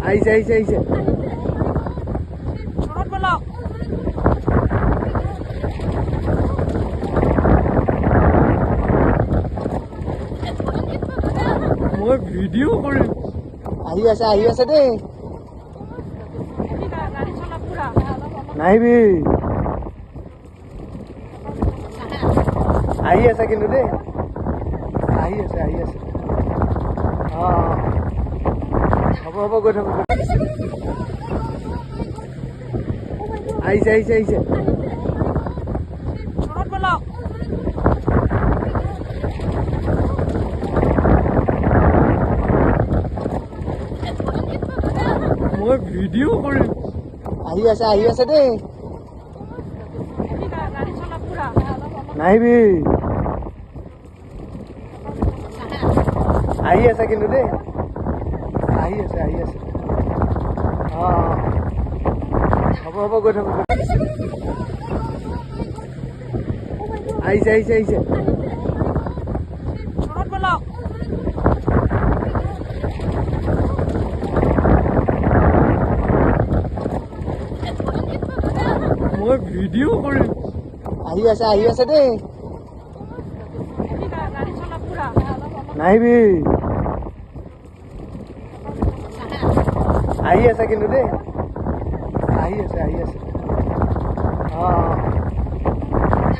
আহিছে মই ভিডিঅ' কৰিম। আহি আছে দেই, নাহিবি। আহি আছে কিন্তু দেই, আহি আছে হ'ব গৈ থাকো। আহিছে মই ভিডিঅ' কৰিম। আহি আছে দেই, নাহিবি। আহি আছে কিন্তু দেই, আহি আছে হ'ব গৈ থাকো। আহিছে মই ভিডিঅ' কৰিম। আহি আছে দেই, নাহিবি। আহি আছে কিন্তু দেই, আহি আছে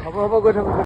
হ'ব গৈ থাকো।